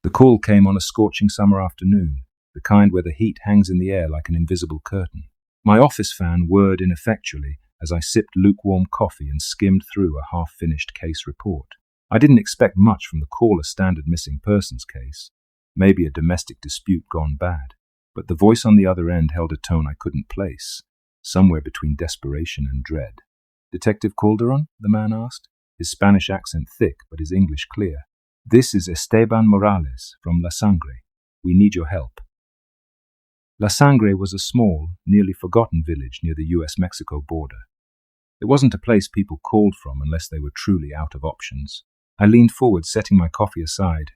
The call came on a scorching summer afternoon, the kind where the heat hangs in the air like an invisible curtain. My office fan whirred ineffectually as I sipped lukewarm coffee and skimmed through a half-finished case report. I didn't expect much from the caller standard missing persons case, maybe a domestic dispute gone bad, but the voice on the other end held a tone I couldn't place, somewhere between desperation and dread. "Detective Calderon?" the man asked, his Spanish accent thick but his English clear. "This is Esteban Morales from La Sangre. We need your help." La Sangre was a small, nearly forgotten village near the US-Mexico border. It wasn't a place people called from unless they were truly out of options. I leaned forward, setting my coffee aside.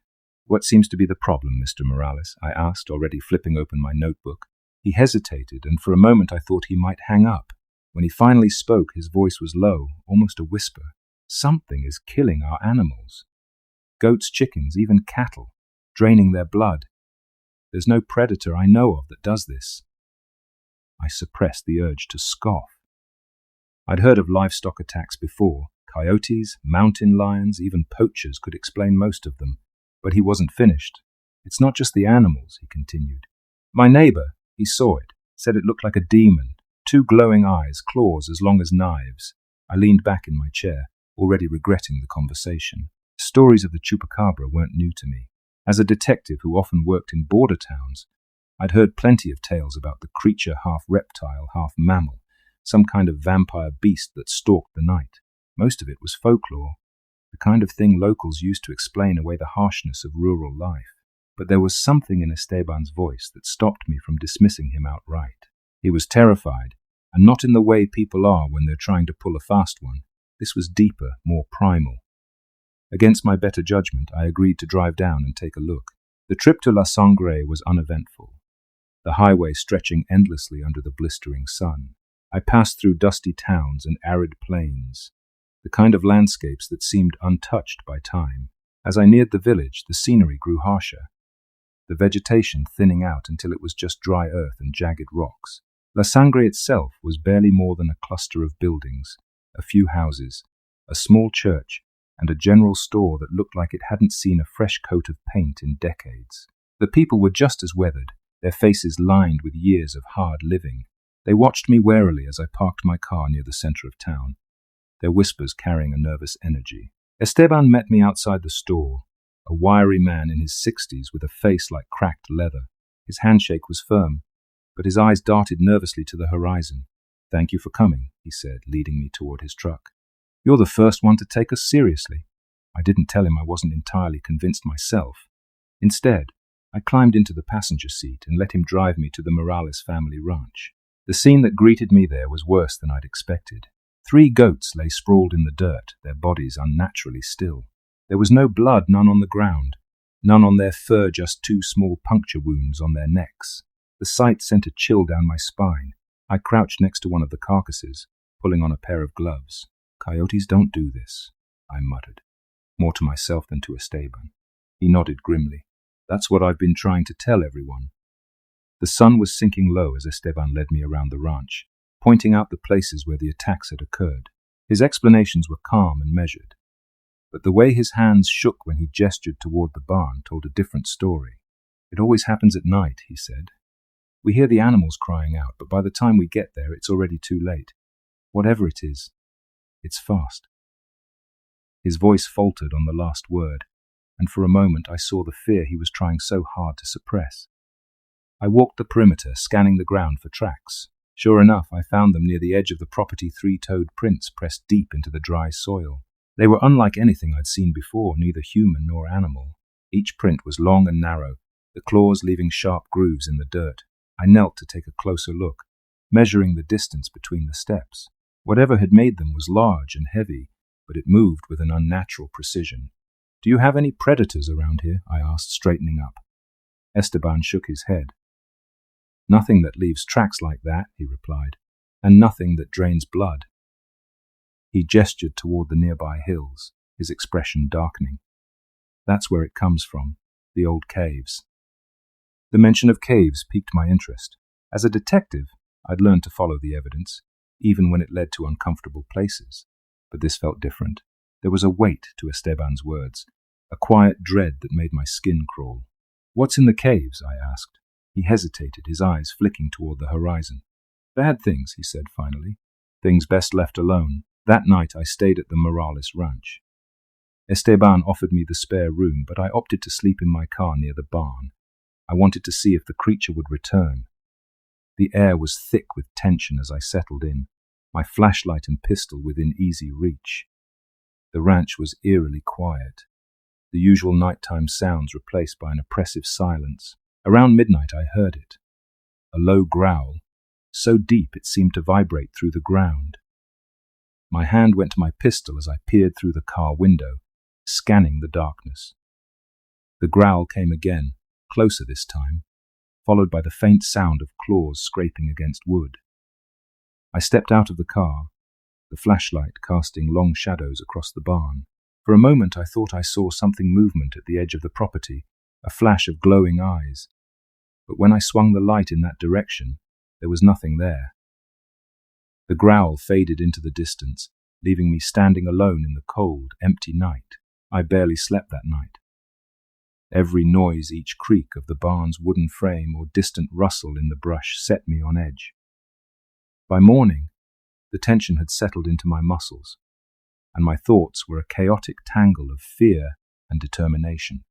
"What seems to be the problem, Mr. Morales?" I asked, already flipping open my notebook. He hesitated, and for a moment I thought he might hang up. When he finally spoke, his voice was low, almost a whisper. "Something is killing our animals. Goats, chickens, even cattle, draining their blood. There's no predator I know of that does this." I suppressed the urge to scoff. I'd heard of livestock attacks before. Coyotes, mountain lions, even poachers could explain most of them. But he wasn't finished. "It's not just the animals," he continued. "My neighbor, he saw it, said it looked like a demon. 2 glowing eyes, claws as long as knives." I leaned back in my chair, already regretting the conversation. Stories of the chupacabra weren't new to me. As a detective who often worked in border towns, I'd heard plenty of tales about the creature half reptile, half mammal, some kind of vampire beast that stalked the night. Most of it was folklore, the kind of thing locals used to explain away the harshness of rural life. But there was something in Esteban's voice that stopped me from dismissing him outright. He was terrified, and not in the way people are when they're trying to pull a fast one. This was deeper, more primal. Against my better judgment, I agreed to drive down and take a look. The trip to La Sangre was uneventful, the highway stretching endlessly under the blistering sun. I passed through dusty towns and arid plains, the kind of landscapes that seemed untouched by time. As I neared the village, the scenery grew harsher, the vegetation thinning out until it was just dry earth and jagged rocks. La Sangre itself was barely more than a cluster of buildings, a few houses, a small church, and a general store that looked like it hadn't seen a fresh coat of paint in decades. The people were just as weathered, their faces lined with years of hard living. They watched me warily as I parked my car near the center of town, their whispers carrying a nervous energy. Esteban met me outside the store, a wiry man in his 60s with a face like cracked leather. His handshake was firm, but his eyes darted nervously to the horizon. "Thank you for coming," he said, leading me toward his truck. "You're the first one to take us seriously." I didn't tell him I wasn't entirely convinced myself. Instead, I climbed into the passenger seat and let him drive me to the Morales family ranch. The scene that greeted me there was worse than I'd expected. 3 goats lay sprawled in the dirt, their bodies unnaturally still. There was no blood, none on the ground, none on their fur, just 2 small puncture wounds on their necks. The sight sent a chill down my spine. I crouched next to one of the carcasses, pulling on a pair of gloves. "Coyotes don't do this," I muttered, more to myself than to Esteban. He nodded grimly. "That's what I've been trying to tell everyone." The sun was sinking low as Esteban led me around the ranch, pointing out the places where the attacks had occurred. His explanations were calm and measured, but the way his hands shook when he gestured toward the barn told a different story. "It always happens at night," he said. "We hear the animals crying out, but by the time we get there, it's already too late. Whatever it is, it's fast." His voice faltered on the last word, and for a moment I saw the fear he was trying so hard to suppress. I walked the perimeter, scanning the ground for tracks. Sure enough, I found them near the edge of the property, 3-toed prints pressed deep into the dry soil. They were unlike anything I'd seen before, neither human nor animal. Each print was long and narrow, the claws leaving sharp grooves in the dirt. I knelt to take a closer look, measuring the distance between the steps. Whatever had made them was large and heavy, but it moved with an unnatural precision. "Do you have any predators around here?" I asked, straightening up. Esteban shook his head. "Nothing that leaves tracks like that," he replied, "and nothing that drains blood." He gestured toward the nearby hills, his expression darkening. "That's where it comes from, the old caves." The mention of caves piqued my interest. As a detective, I'd learned to follow the evidence, even when it led to uncomfortable places. But this felt different. There was a weight to Esteban's words, a quiet dread that made my skin crawl. "What's in the caves?" I asked. He hesitated, his eyes flicking toward the horizon. "Bad things," he said finally. "Things best left alone." That night I stayed at the Morales ranch. Esteban offered me the spare room, but I opted to sleep in my car near the barn. I wanted to see if the creature would return. The air was thick with tension as I settled in, my flashlight and pistol within easy reach. The ranch was eerily quiet, the usual nighttime sounds replaced by an oppressive silence. Around midnight I heard it, a low growl, so deep it seemed to vibrate through the ground. My hand went to my pistol as I peered through the car window, scanning the darkness. The growl came again, closer this time, followed by the faint sound of claws scraping against wood. I stepped out of the car, the flashlight casting long shadows across the barn. For a moment I thought I saw something movement at the edge of the property, a flash of glowing eyes. But when I swung the light in that direction, there was nothing there. The growl faded into the distance, leaving me standing alone in the cold, empty night. I barely slept that night. Every noise, each creak of the barn's wooden frame or distant rustle in the brush set me on edge. By morning, the tension had settled into my muscles, and my thoughts were a chaotic tangle of fear and determination.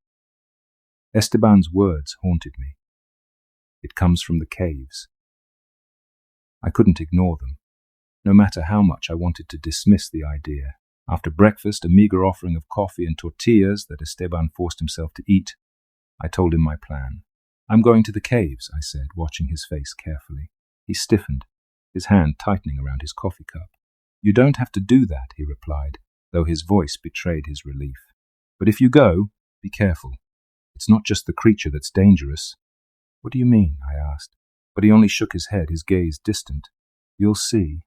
Esteban's words haunted me. "It comes from the caves." I couldn't ignore them, no matter how much I wanted to dismiss the idea. After breakfast, a meager offering of coffee and tortillas that Esteban forced himself to eat, I told him my plan. "I'm going to the caves," I said, watching his face carefully. He stiffened, his hand tightening around his coffee cup. "You don't have to do that," he replied, though his voice betrayed his relief. "But if you go, be careful. It's not just the creature that's dangerous." "What do you mean?" I asked. But he only shook his head, his gaze distant. "You'll see."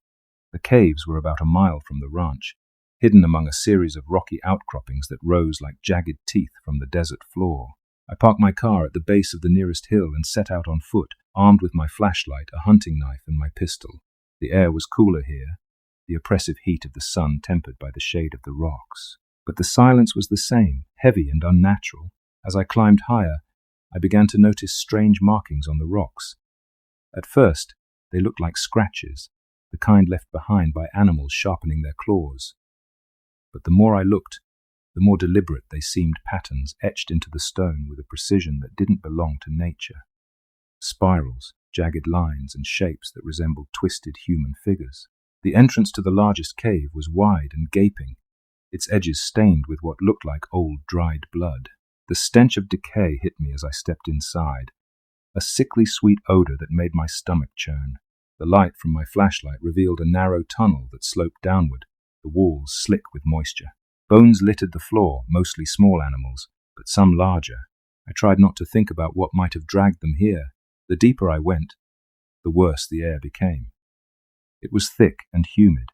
The caves were about a mile from the ranch, hidden among a series of rocky outcroppings that rose like jagged teeth from the desert floor. I parked my car at the base of the nearest hill and set out on foot, armed with my flashlight, a hunting knife, and my pistol. The air was cooler here, the oppressive heat of the sun tempered by the shade of the rocks. But the silence was the same, heavy and unnatural. As I climbed higher, I began to notice strange markings on the rocks. At first, they looked like scratches, the kind left behind by animals sharpening their claws. But the more I looked, the more deliberate they seemed, patterns etched into the stone with a precision that didn't belong to nature. Spirals, jagged lines, and shapes that resembled twisted human figures. The entrance to the largest cave was wide and gaping, its edges stained with what looked like old, dried blood. The stench of decay hit me as I stepped inside, a sickly sweet odor that made my stomach churn. The light from my flashlight revealed a narrow tunnel that sloped downward, the walls slick with moisture. Bones littered the floor, mostly small animals, but some larger. I tried not to think about what might have dragged them here. The deeper I went, the worse the air became. It was thick and humid,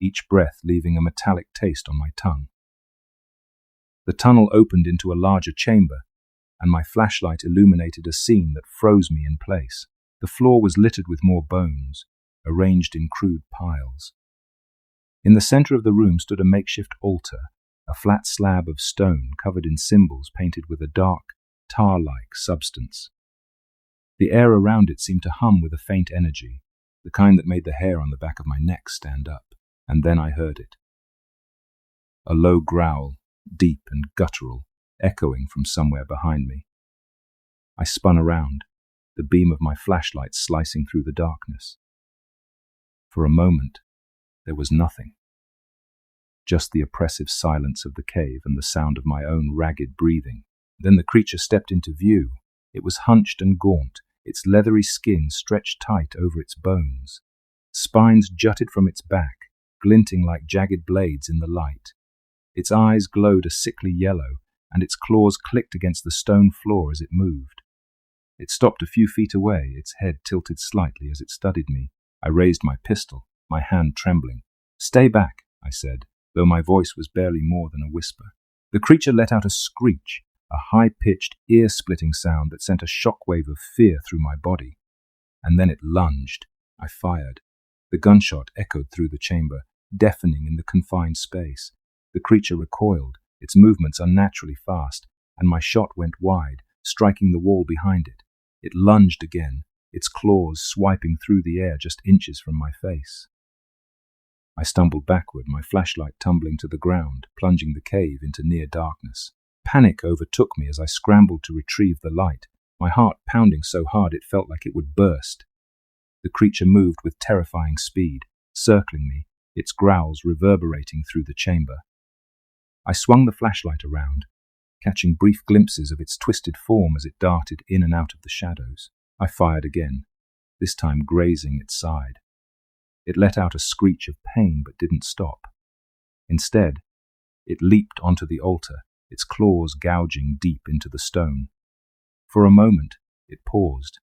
each breath leaving a metallic taste on my tongue. The tunnel opened into a larger chamber, and my flashlight illuminated a scene that froze me in place. The floor was littered with more bones, arranged in crude piles. In the center of the room stood a makeshift altar, a flat slab of stone covered in symbols painted with a dark, tar-like substance. The air around it seemed to hum with a faint energy, the kind that made the hair on the back of my neck stand up. And then I heard it. A low growl, deep and guttural, echoing from somewhere behind me. I spun around, the beam of my flashlight slicing through the darkness. For a moment, there was nothing. Just the oppressive silence of the cave and the sound of my own ragged breathing. Then the creature stepped into view. It was hunched and gaunt, its leathery skin stretched tight over its bones. Spines jutted from its back, glinting like jagged blades in the light. Its eyes glowed a sickly yellow, and its claws clicked against the stone floor as it moved. It stopped a few feet away, its head tilted slightly as it studied me. I raised my pistol, my hand trembling. "Stay back," I said, though my voice was barely more than a whisper. The creature let out a screech, a high-pitched, ear-splitting sound that sent a shockwave of fear through my body. And then it lunged. I fired. The gunshot echoed through the chamber, deafening in the confined space. The creature recoiled, its movements unnaturally fast, and my shot went wide, striking the wall behind it. It lunged again, its claws swiping through the air just inches from my face. I stumbled backward, my flashlight tumbling to the ground, plunging the cave into near darkness. Panic overtook me as I scrambled to retrieve the light, my heart pounding so hard it felt like it would burst. The creature moved with terrifying speed, circling me, its growls reverberating through the chamber. I swung the flashlight around, catching brief glimpses of its twisted form as it darted in and out of the shadows. I fired again, this time grazing its side. It let out a screech of pain but didn't stop. Instead, it leaped onto the altar, its claws gouging deep into the stone. For a moment, it paused,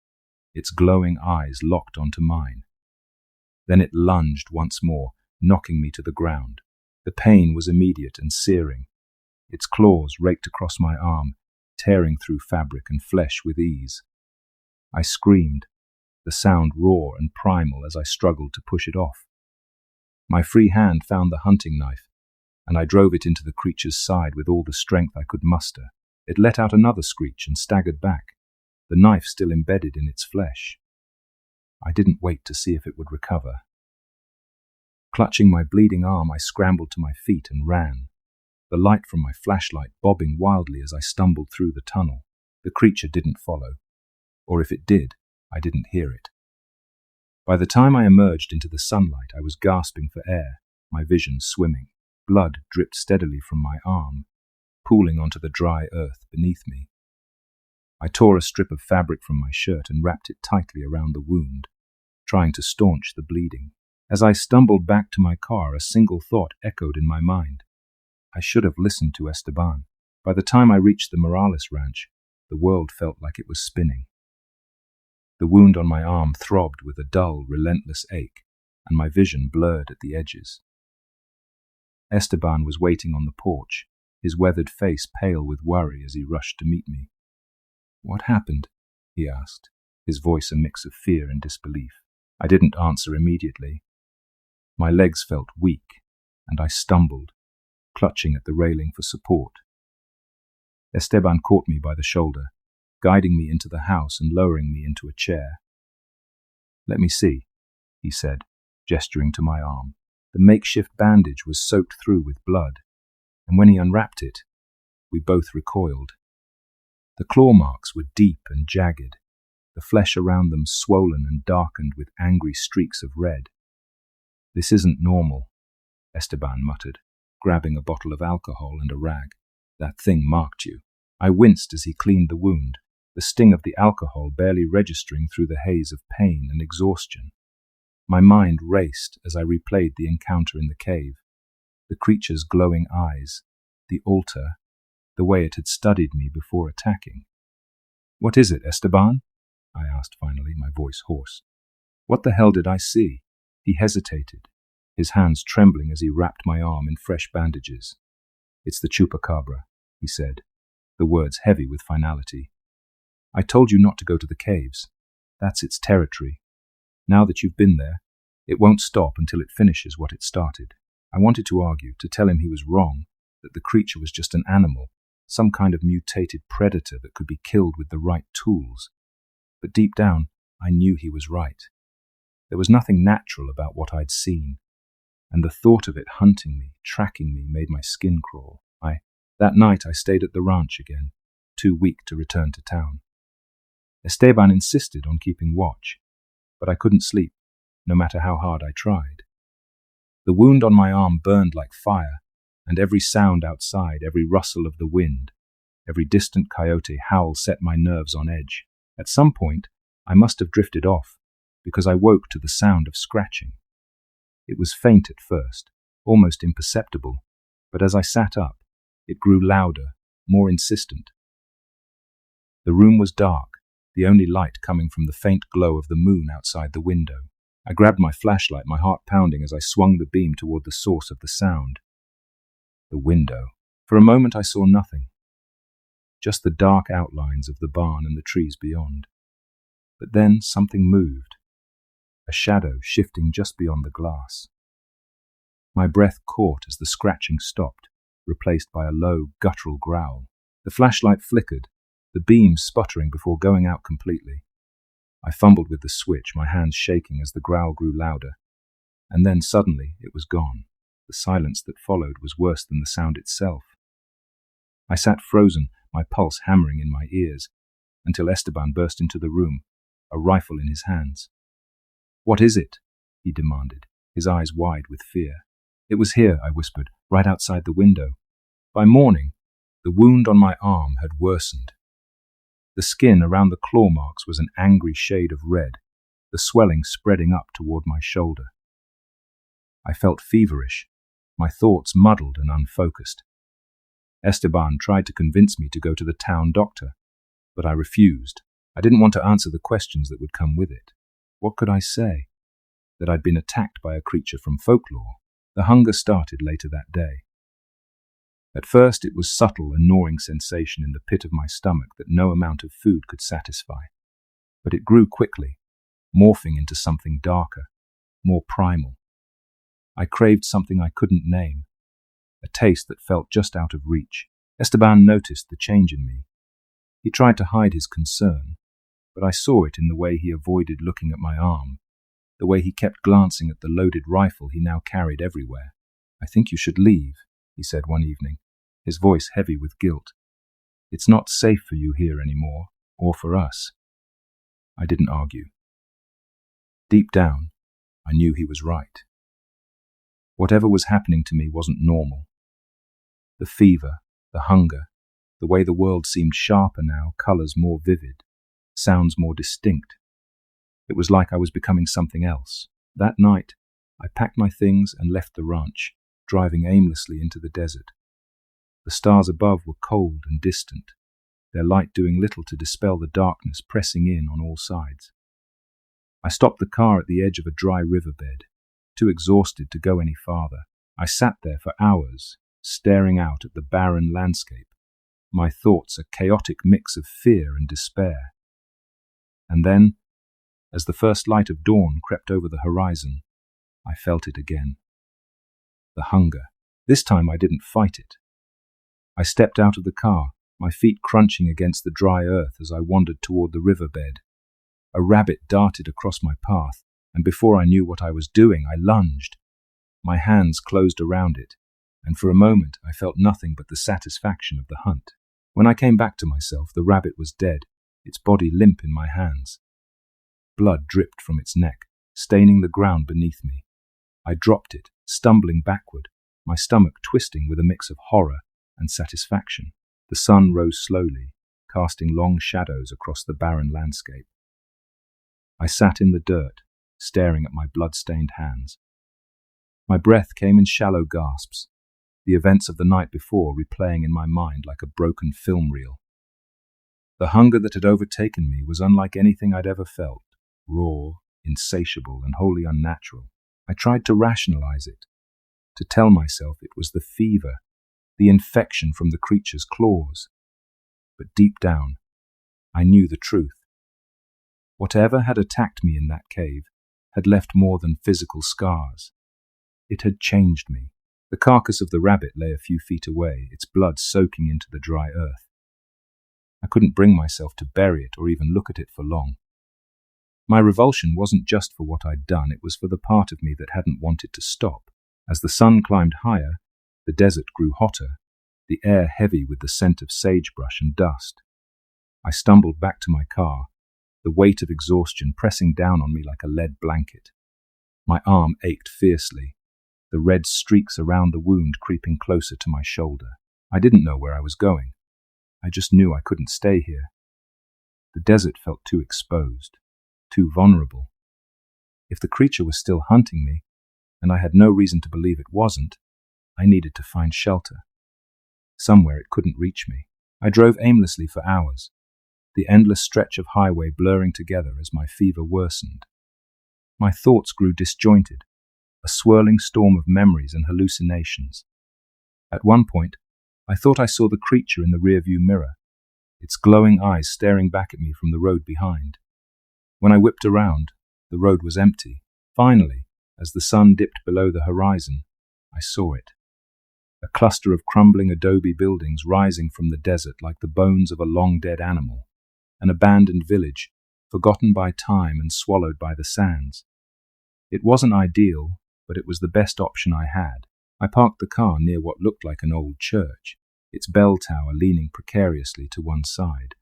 its glowing eyes locked onto mine. Then it lunged once more, knocking me to the ground. The pain was immediate and searing. Its claws raked across my arm, tearing through fabric and flesh with ease. I screamed, the sound raw and primal as I struggled to push it off. My free hand found the hunting knife, and I drove it into the creature's side with all the strength I could muster. It let out another screech and staggered back, the knife still embedded in its flesh. I didn't wait to see if it would recover. Clutching my bleeding arm, I scrambled to my feet and ran, the light from my flashlight bobbing wildly as I stumbled through the tunnel. The creature didn't follow, or if it did, I didn't hear it. By the time I emerged into the sunlight, I was gasping for air, my vision swimming. Blood dripped steadily from my arm, pooling onto the dry earth beneath me. I tore a strip of fabric from my shirt and wrapped it tightly around the wound, trying to staunch the bleeding. As I stumbled back to my car, a single thought echoed in my mind. I should have listened to Esteban. By the time I reached the Morales ranch, the world felt like it was spinning. The wound on my arm throbbed with a dull, relentless ache, and my vision blurred at the edges. Esteban was waiting on the porch, his weathered face pale with worry as he rushed to meet me. "What happened?" he asked, his voice a mix of fear and disbelief. I didn't answer immediately. My legs felt weak, and I stumbled, clutching at the railing for support. Esteban caught me by the shoulder, guiding me into the house and lowering me into a chair. "Let me see," he said, gesturing to my arm. The makeshift bandage was soaked through with blood, and when he unwrapped it, we both recoiled. The claw marks were deep and jagged, the flesh around them swollen and darkened with angry streaks of red. "This isn't normal," Esteban muttered, grabbing a bottle of alcohol and a rag. "That thing marked you." I winced as he cleaned the wound, the sting of the alcohol barely registering through the haze of pain and exhaustion. My mind raced as I replayed the encounter in the cave, the creature's glowing eyes, the altar, the way it had studied me before attacking. "What is it, Esteban?" I asked finally, my voice hoarse. "What the hell did I see?" He hesitated, his hands trembling as he wrapped my arm in fresh bandages. "It's the chupacabra," he said, the words heavy with finality. "I told you not to go to the caves. That's its territory. Now that you've been there, it won't stop until it finishes what it started." I wanted to argue, to tell him he was wrong, that the creature was just an animal, some kind of mutated predator that could be killed with the right tools. But deep down, I knew he was right. There was nothing natural about what I'd seen, and the thought of it hunting me, tracking me, made my skin crawl. That night I stayed at the ranch again, too weak to return to town. Esteban insisted on keeping watch, but I couldn't sleep, no matter how hard I tried. The wound on my arm burned like fire, and every sound outside, every rustle of the wind, every distant coyote howl set my nerves on edge. At some point, I must have drifted off, because I woke to the sound of scratching. It was faint at first, almost imperceptible, but as I sat up, it grew louder, more insistent. The room was dark, the only light coming from the faint glow of the moon outside the window. I grabbed my flashlight, my heart pounding as I swung the beam toward the source of the sound. The window. For a moment I saw nothing, just the dark outlines of the barn and the trees beyond. But then something moved, a shadow shifting just beyond the glass. My breath caught as the scratching stopped, replaced by a low, guttural growl. The flashlight flickered, the beam sputtering before going out completely. I fumbled with the switch, my hands shaking as the growl grew louder. And then suddenly it was gone. The silence that followed was worse than the sound itself. I sat frozen, my pulse hammering in my ears, until Esteban burst into the room, a rifle in his hands. "What is it?" he demanded, his eyes wide with fear. "It was here," I whispered, "right outside the window." By morning, the wound on my arm had worsened. The skin around the claw marks was an angry shade of red, the swelling spreading up toward my shoulder. I felt feverish, my thoughts muddled and unfocused. Esteban tried to convince me to go to the town doctor, but I refused. I didn't want to answer the questions that would come with it. What could I say? That I'd been attacked by a creature from folklore? The hunger started later that day. At first it was subtle, a gnawing sensation in the pit of my stomach that no amount of food could satisfy. But it grew quickly, morphing into something darker, more primal. I craved something I couldn't name, a taste that felt just out of reach. Esteban noticed the change in me. He tried to hide his concern, but I saw it in the way he avoided looking at my arm, the way he kept glancing at the loaded rifle he now carried everywhere. "I think you should leave," he said one evening, his voice heavy with guilt. "It's not safe for you here anymore, or for us." I didn't argue. Deep down, I knew he was right. Whatever was happening to me wasn't normal. The fever, the hunger, the way the world seemed sharper now, colors more vivid, sounds more distinct. It was like I was becoming something else. That night, I packed my things and left the ranch, driving aimlessly into the desert. The stars above were cold and distant, their light doing little to dispel the darkness pressing in on all sides. I stopped the car at the edge of a dry riverbed, too exhausted to go any farther. I sat there for hours, staring out at the barren landscape, my thoughts a chaotic mix of fear and despair. And then, as the first light of dawn crept over the horizon, I felt it again. The hunger. This time I didn't fight it. I stepped out of the car, my feet crunching against the dry earth as I wandered toward the riverbed. A rabbit darted across my path, and before I knew what I was doing, I lunged. My hands closed around it, and for a moment I felt nothing but the satisfaction of the hunt. When I came back to myself, the rabbit was dead, its body limp in my hands. Blood dripped from its neck, staining the ground beneath me. I dropped it, stumbling backward, my stomach twisting with a mix of horror and satisfaction. The sun rose slowly, casting long shadows across the barren landscape. I sat in the dirt, staring at my blood-stained hands. My breath came in shallow gasps, the events of the night before replaying in my mind like a broken film reel. The hunger that had overtaken me was unlike anything I'd ever felt, raw, insatiable, and wholly unnatural. I tried to rationalize it, to tell myself it was the fever, the infection from the creature's claws. But deep down, I knew the truth. Whatever had attacked me in that cave had left more than physical scars. It had changed me. The carcass of the rabbit lay a few feet away, its blood soaking into the dry earth. I couldn't bring myself to bury it or even look at it for long. My revulsion wasn't just for what I'd done, it was for the part of me that hadn't wanted to stop. As the sun climbed higher, the desert grew hotter, the air heavy with the scent of sagebrush and dust. I stumbled back to my car, the weight of exhaustion pressing down on me like a lead blanket. My arm ached fiercely, the red streaks around the wound creeping closer to my shoulder. I didn't know where I was going. I just knew I couldn't stay here. The desert felt too exposed, too vulnerable. If the creature was still hunting me, and I had no reason to believe it wasn't, I needed to find shelter. Somewhere it couldn't reach me. I drove aimlessly for hours, the endless stretch of highway blurring together as my fever worsened. My thoughts grew disjointed, a swirling storm of memories and hallucinations. At one point, I thought I saw the creature in the rearview mirror, its glowing eyes staring back at me from the road behind. When I whipped around, the road was empty. Finally, as the sun dipped below the horizon, I saw it. a cluster of crumbling adobe buildings rising from the desert like the bones of a long-dead animal, an abandoned village, forgotten by time and swallowed by the sands. It wasn't ideal, but it was the best option I had. I parked the car near what looked like an old church, its bell tower leaning precariously to one side.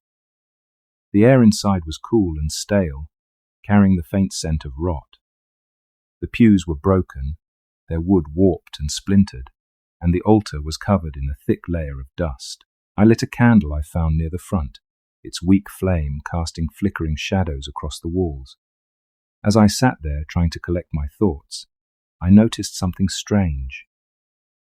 The air inside was cool and stale, carrying the faint scent of rot. The pews were broken, their wood warped and splintered, and the altar was covered in a thick layer of dust. I lit a candle I found near the front, its weak flame casting flickering shadows across the walls. As I sat there trying to collect my thoughts, I noticed something strange.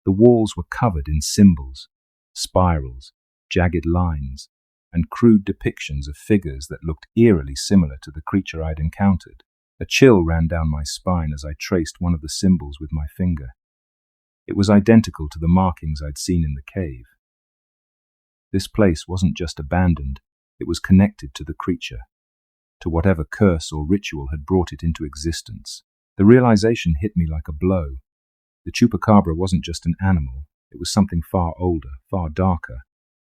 The walls were covered in symbols, spirals, jagged lines, and crude depictions of figures that looked eerily similar to the creature I'd encountered. A chill ran down my spine as I traced one of the symbols with my finger. It was identical to the markings I'd seen in the cave. This place wasn't just abandoned, it was connected to the creature, to whatever curse or ritual had brought it into existence. The realization hit me like a blow. The chupacabra wasn't just an animal, it was something far older, far darker,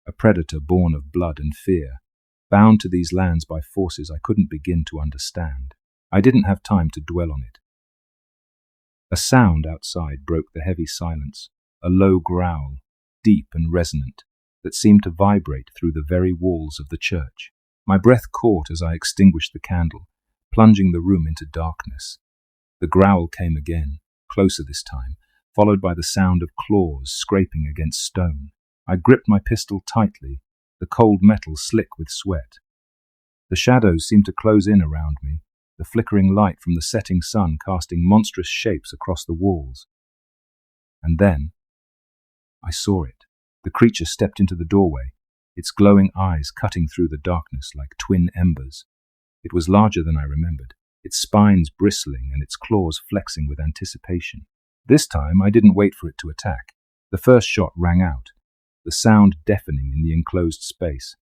a predator born of blood and fear, bound to these lands by forces I couldn't begin to understand. I didn't have time to dwell on it. A sound outside broke the heavy silence, a low growl, deep and resonant, that seemed to vibrate through the very walls of the church. My breath caught as I extinguished the candle, plunging the room into darkness. The growl came again, closer this time, followed by the sound of claws scraping against stone. I gripped my pistol tightly, the cold metal slick with sweat. The shadows seemed to close in around me, the flickering light from the setting sun casting monstrous shapes across the walls. And then I saw it. The creature stepped into the doorway, its glowing eyes cutting through the darkness like twin embers. It was larger than I remembered, its spines bristling and its claws flexing with anticipation. This time I didn't wait for it to attack. The first shot rang out, the sound deafening in the enclosed space.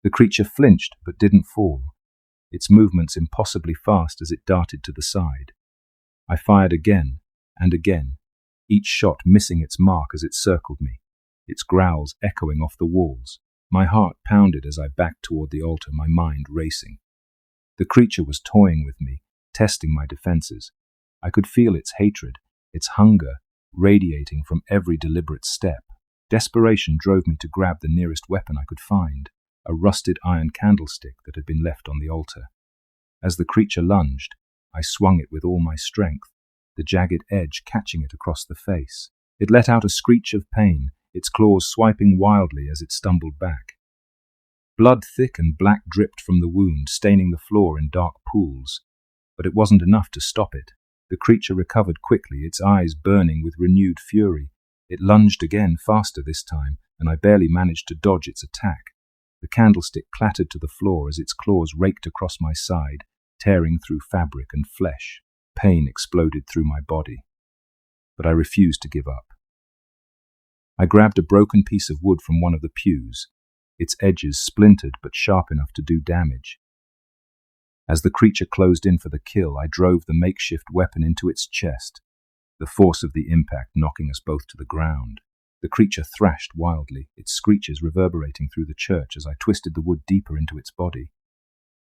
The creature flinched but didn't fall, its movements impossibly fast as it darted to the side. I fired again and again, each shot missing its mark as it circled me, its growls echoing off the walls. My heart pounded as I backed toward the altar, my mind racing. The creature was toying with me, testing my defenses. I could feel its hatred, its hunger, radiating from every deliberate step. Desperation drove me to grab the nearest weapon I could find, a rusted iron candlestick that had been left on the altar. As the creature lunged, I swung it with all my strength, the jagged edge catching it across the face. It let out a screech of pain, its claws swiping wildly as it stumbled back. Blood thick and black dripped from the wound, staining the floor in dark pools. But it wasn't enough to stop it. The creature recovered quickly, its eyes burning with renewed fury. It lunged again, faster this time, and I barely managed to dodge its attack. The candlestick clattered to the floor as its claws raked across my side, tearing through fabric and flesh. Pain exploded through my body. But I refused to give up. I grabbed a broken piece of wood from one of the pews, its edges splintered but sharp enough to do damage. As the creature closed in for the kill, I drove the makeshift weapon into its chest, the force of the impact knocking us both to the ground. The creature thrashed wildly, its screeches reverberating through the church as I twisted the wood deeper into its body.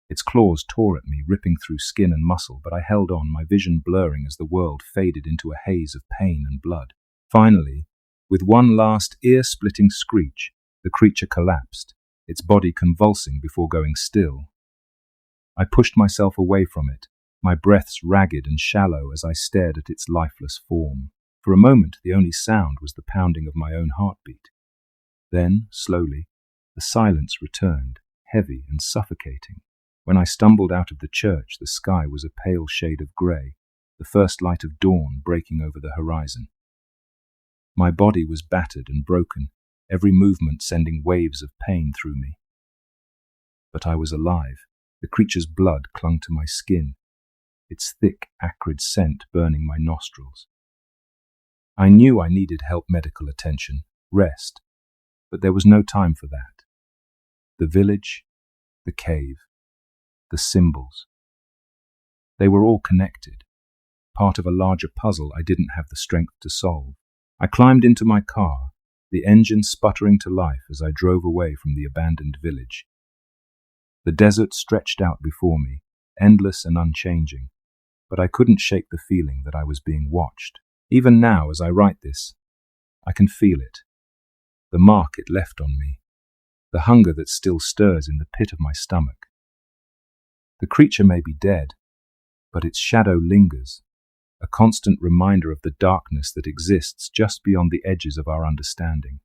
Its claws tore at me, ripping through skin and muscle, but I held on, my vision blurring as the world faded into a haze of pain and blood. Finally, with one last ear-splitting screech, the creature collapsed, its body convulsing before going still. I pushed myself away from it, my breaths ragged and shallow as I stared at its lifeless form. For a moment, the only sound was the pounding of my own heartbeat. Then, slowly, the silence returned, heavy and suffocating. When I stumbled out of the church, the sky was a pale shade of grey, the first light of dawn breaking over the horizon. My body was battered and broken, every movement sending waves of pain through me. But I was alive. The creature's blood clung to my skin, its thick, acrid scent burning my nostrils. I knew I needed help, medical attention, rest, but there was no time for that. The village, the cave, the symbols. They were all connected, part of a larger puzzle I didn't have the strength to solve. I climbed into my car, the engine sputtering to life as I drove away from the abandoned village. The desert stretched out before me, endless and unchanging, but I couldn't shake the feeling that I was being watched. Even now, as I write this, I can feel it. The mark it left on me, the hunger that still stirs in the pit of my stomach. The creature may be dead, but its shadow lingers, a constant reminder of the darkness that exists just beyond the edges of our understanding.